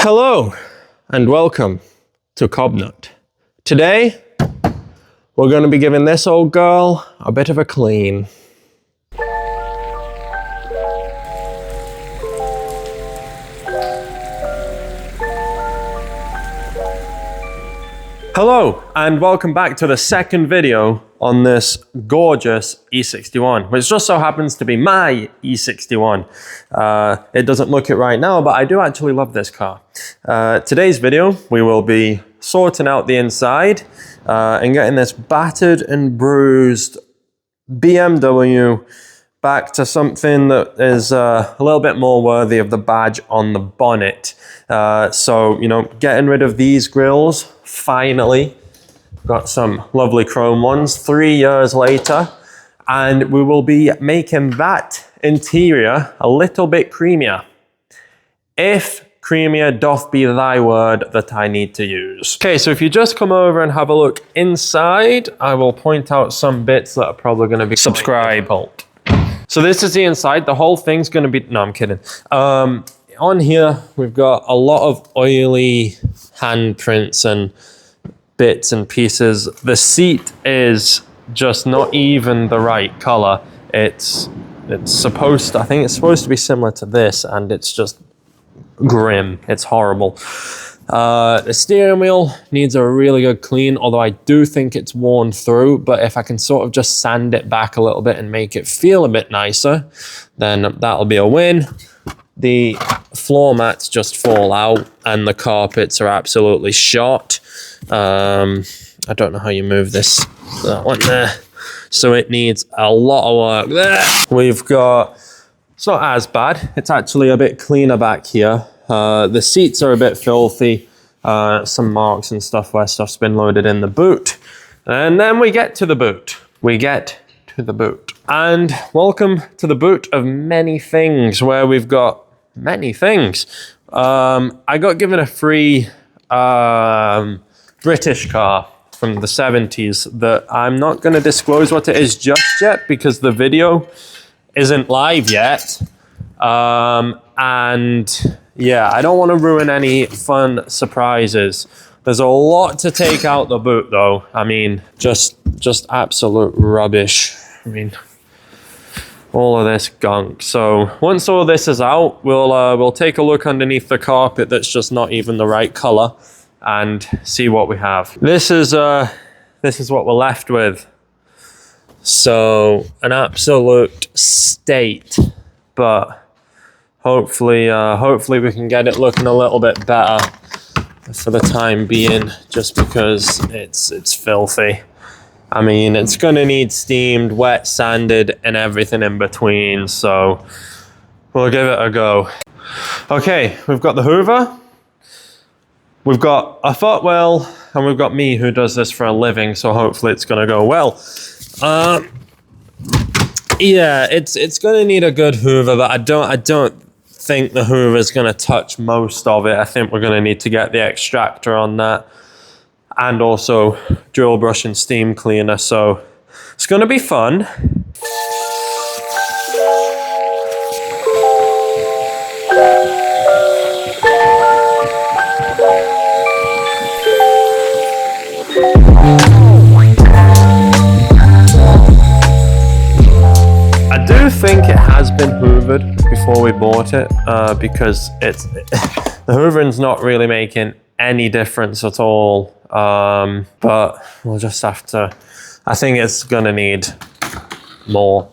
Hello and welcome to Cobnut. Today we're going to be giving this old girl a bit of a clean. Hello and welcome back to the second video on this gorgeous E61, which just so happens to be my E61. It doesn't look it right now, but I do actually love this car. Today's video, we will be sorting out the inside and getting this battered and bruised BMW back to something that is a little bit more worthy of the badge on the bonnet. So, you know, getting rid of these grills, finally. Got some lovely chrome ones 3 years later, and we will be making that interior a little bit creamier. If creamier doth be thy word that I need to use. Okay, so if you just come over and have a look inside, I will point out some bits that are probably going to be subscribe. So this is the inside. The whole thing's going to be, no, I'm kidding. On here, we've got a lot of oily handprints and bits and pieces. The seat is just not even the right color. It's supposed to, I think it's supposed to be similar to this, and it's just grim. It's horrible. The steering wheel needs a really good clean, although I do think it's worn through, but if I can sort of just sand it back a little bit and make it feel a bit nicer, then that'll be a win. The floor mats just fall out and the carpets are absolutely shot. I don't know how you move this, that one there. So it needs a lot of work there. We've got, it's not as bad. It's actually a bit cleaner back here. The seats are a bit filthy. Some marks and stuff where stuff's been loaded in the boot. And then we get to the boot. And welcome to the boot of many things, where we've got many things. I got given a free British car from the 70s that I'm not going to disclose what it is just yet because the video isn't live yet. And yeah, I don't want to ruin any fun surprises. There's a lot to take out the boot though. I mean, just absolute rubbish. I mean, all of this gunk. So once all this is out, we'll take a look underneath the carpet that's just not even the right color and see what we have. This is what we're left with. So an absolute state, but hopefully we can get it looking a little bit better for the time being, just because it's filthy. I mean, it's gonna need steamed, wet, sanded, and everything in between, so we'll give it a go. Okay, we've got the Hoover, we've got a footwell, and we've got me who does this for a living, so hopefully it's gonna go well. Yeah, it's gonna need a good Hoover, but I don't think the Hoover is gonna touch most of it. I think we're gonna need to get the extractor on that, and also drill brush and steam cleaner, so it's gonna be fun. I do think it has been hoovered before we bought it, because the hoovering's not really making any difference at all. But we'll just have to, I think it's gonna need more.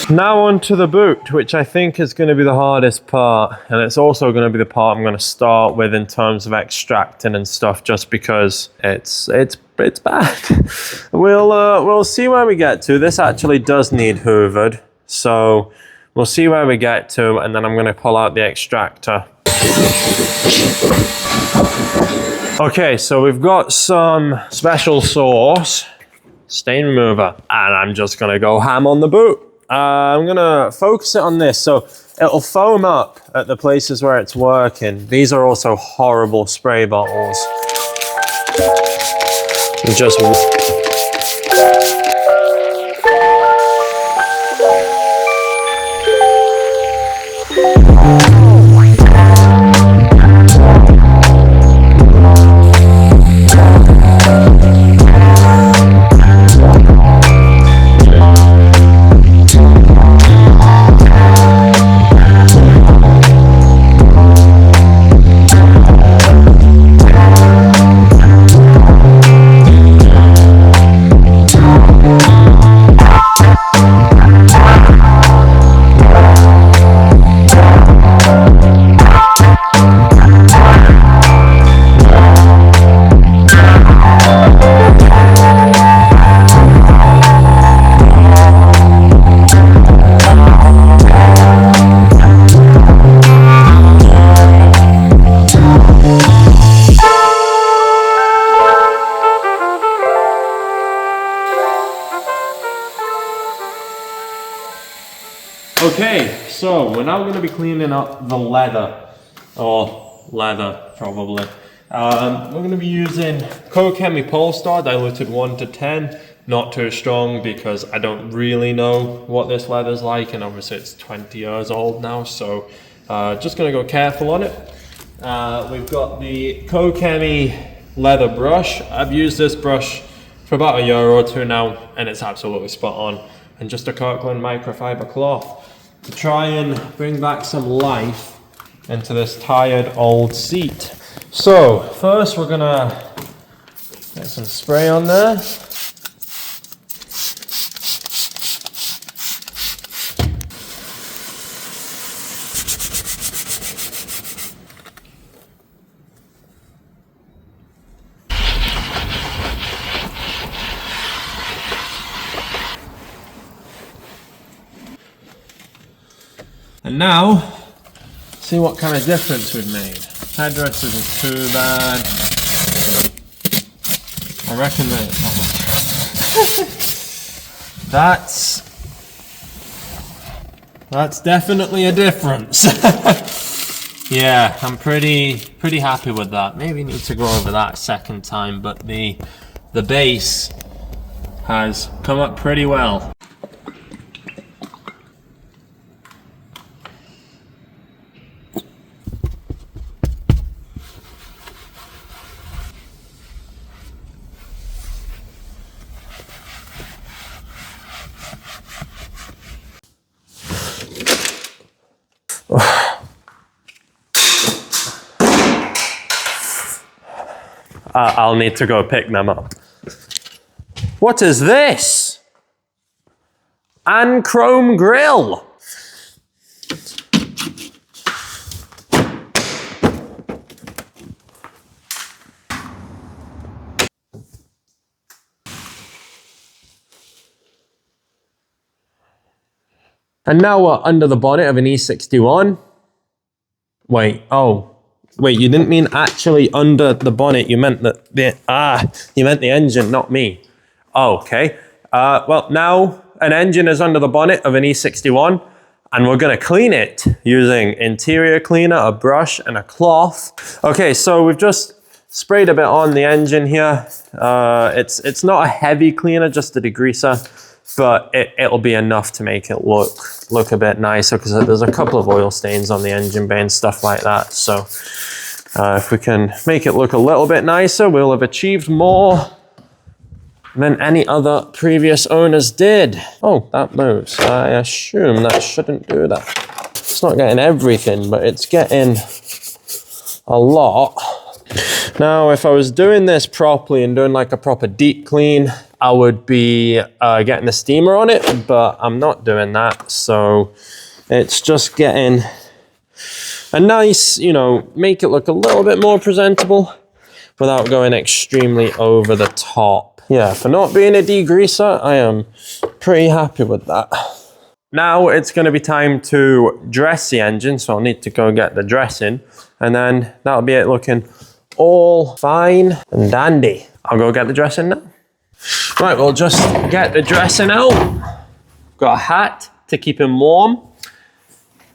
Now on to the boot, which I think is going to be the hardest part, and it's also going to be the part I'm going to start with in terms of extracting and stuff, just because it's bad. We'll see where we get to. This actually does need hoovered, so we'll see where we get to, and then I'm going to pull out the extractor. Okay, so we've got some special sauce, stain remover, and I'm just going to go ham on the boot. I'm going to focus it on this, so it'll foam up at the places where it's working. These are also horrible spray bottles. Just Okay, so we're now going to be cleaning up the leather, or leather probably. We're going to be using Kokemi Polestar diluted 1 to 10, not too strong because I don't really know what this leather's like, and obviously it's 20 years old now, so just going to go careful on it. We've got the Kokemi leather brush. I've used this brush for about a year or two now, and it's absolutely spot on. And just a Kirkland microfiber cloth to try and bring back some life into this tired old seat. So first we're gonna get some spray on there. And now, see what kind of difference we've made. Headrest isn't too bad. I reckon that that's definitely a difference. Yeah, I'm pretty happy with that. Maybe need to go over that a second time, but the base has come up pretty well. I'll need to go pick them up. What is this? Chrome grill. And now we're under the bonnet of an E61. Wait, you didn't mean actually under the bonnet, you meant you meant the engine, not me. Oh, okay. Well, now an engine is under the bonnet of an E61, and we're gonna clean it using interior cleaner, a brush, and a cloth. Okay, so we've just sprayed a bit on the engine here. It's not a heavy cleaner, just a degreaser, but it'll be enough to make it look a bit nicer, because there's a couple of oil stains on the engine bay and stuff like that. So if we can make it look a little bit nicer, we'll have achieved more than any other previous owners did. Oh, that moves. I assume that shouldn't do that. It's not getting everything, but it's getting a lot. Now, if I was doing this properly and doing like a proper deep clean, I would be getting the steamer on it, but I'm not doing that. So it's just getting a nice, make it look a little bit more presentable without going extremely over the top. Yeah, for not being a degreaser, I am pretty happy with that. Now it's going to be time to dress the engine, so I'll need to go get the dressing, and then that'll be it looking all fine and dandy. I'll go get the dressing now. Right, we'll just get the dressing out. Got a hat to keep him warm,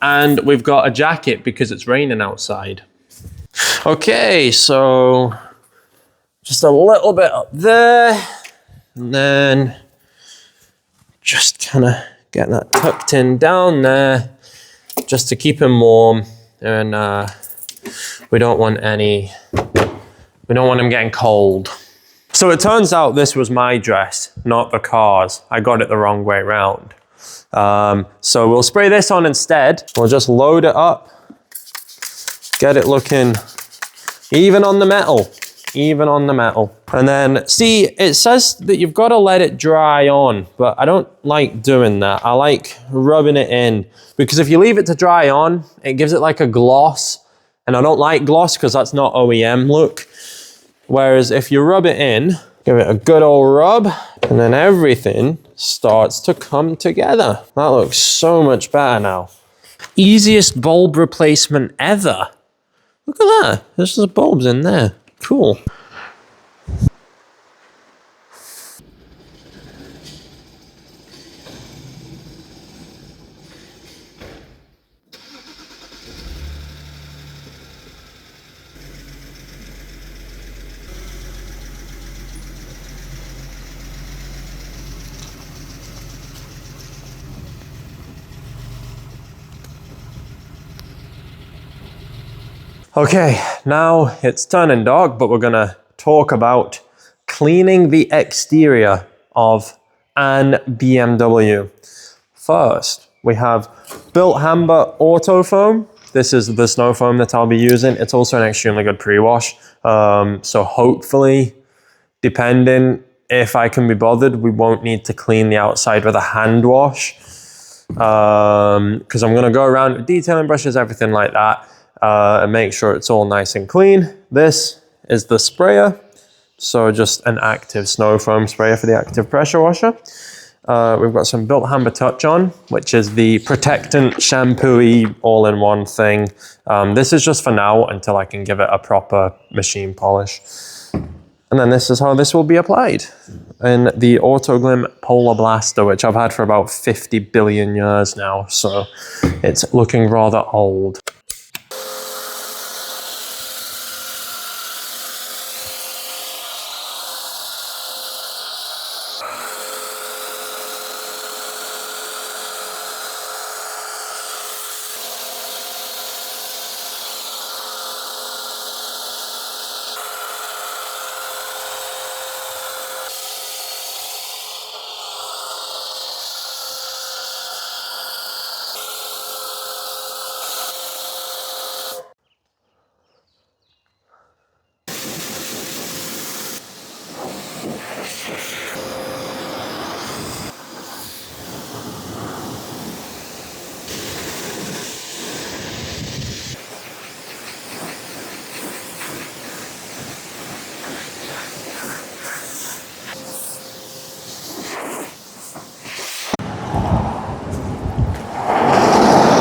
and we've got a jacket because it's raining outside. Okay, so just a little bit up there, and then just kind of get that tucked in down there just to keep him warm, and we don't want him getting cold. So it turns out this was my dress, not the car's. I got it the wrong way around. So we'll spray this on instead. We'll just load it up, get it looking even on the metal. And then, see, it says that you've got to let it dry on, but I don't like doing that. I like rubbing it in, because if you leave it to dry on, it gives it like a gloss, and I don't like gloss because that's not OEM look. Whereas if you rub it in, give it a good old rub, and then everything starts to come together. That looks so much better now. Easiest bulb replacement ever. Look at that, there's just bulbs in there. Cool. Okay, now it's turning dark, but we're gonna talk about cleaning the exterior of an BMW. First, we have Built Hamber Auto Foam. This is the snow foam that I'll be using. It's also an extremely good pre-wash. So hopefully, depending if I can be bothered, we won't need to clean the outside with a hand wash. Because I'm gonna go around with detailing brushes, everything like that, and make sure it's all nice and clean. This is the sprayer. So just an active snow foam sprayer for the active pressure washer. We've got some Built Hamber Touch On, which is the protectant shampoo-y all-in-one thing. This is just for now until I can give it a proper machine polish. And then this is how this will be applied in the Autoglim Polar Blaster, which I've had for about 50 billion years now. So it's looking rather old.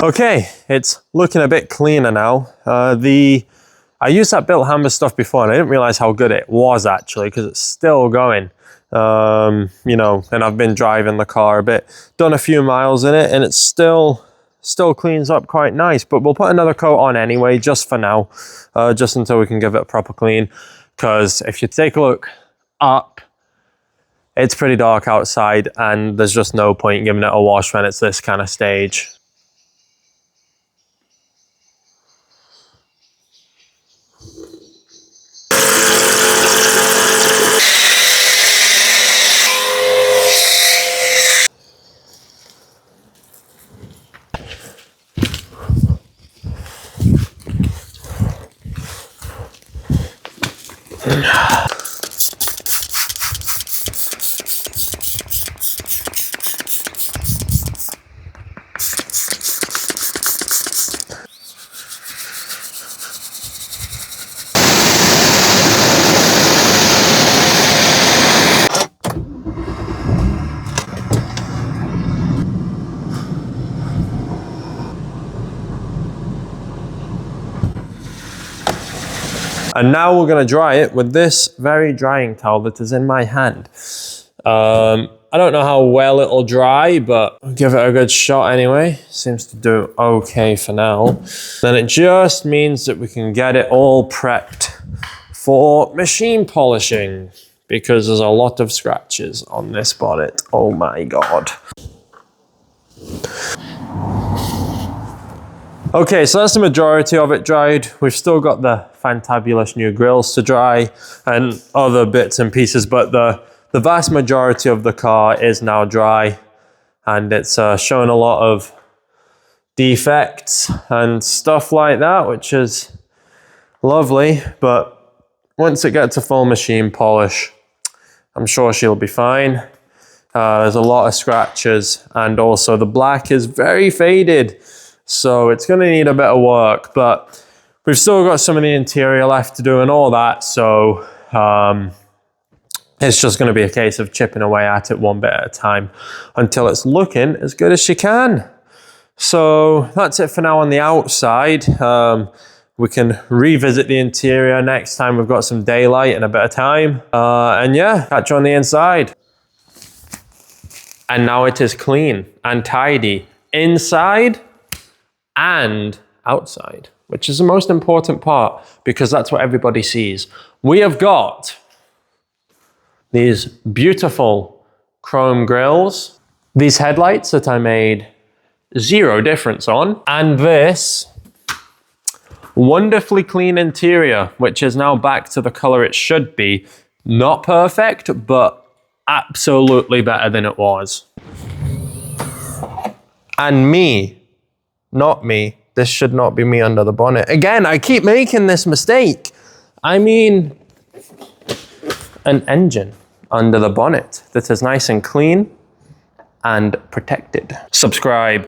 Okay, it's looking a bit cleaner now. I used that Built Hamber stuff before and I didn't realize how good it was actually, because it's still going. You know, and I've been driving the car a bit, done a few miles in it, and it's still cleans up quite nice. But we'll put another coat on anyway, just for now, just until we can give it a proper clean. Because if you take a look up, it's pretty dark outside and there's just no point giving it a wash when it's this kind of stage. And now we're gonna dry it with this very drying towel that is in my hand. I don't know how well it'll dry, but I'll give it a good shot anyway. Seems to do okay for now. Then it just means that we can get it all prepped for machine polishing, because there's a lot of scratches on this bonnet. Oh my God. Okay, so that's the majority of it dried. We've still got the fantabulous new grills to dry and other bits and pieces, but the vast majority of the car is now dry, and it's showing a lot of defects and stuff like that, which is lovely. But once it gets to full machine polish, I'm sure she'll be fine. There's a lot of scratches, and also the black is very faded. So it's gonna need a bit of work, but we've still got some of the interior left to do and all that. So it's just gonna be a case of chipping away at it one bit at a time until it's looking as good as she can. So that's it for now on the outside. We can revisit the interior next time we've got some daylight and a bit of time. And yeah, catch you on the inside. And now it is clean and tidy inside and outside, which is the most important part because that's what everybody sees. We have got these beautiful chrome grills, these headlights that I made zero difference on, and this Wonderfully clean interior, which is now back to the color it should be. Not perfect, but absolutely better than it was. And me, not me. This should not be me under the bonnet. Again, I keep making this mistake. I mean, an engine under the bonnet that is nice and clean and protected. Subscribe.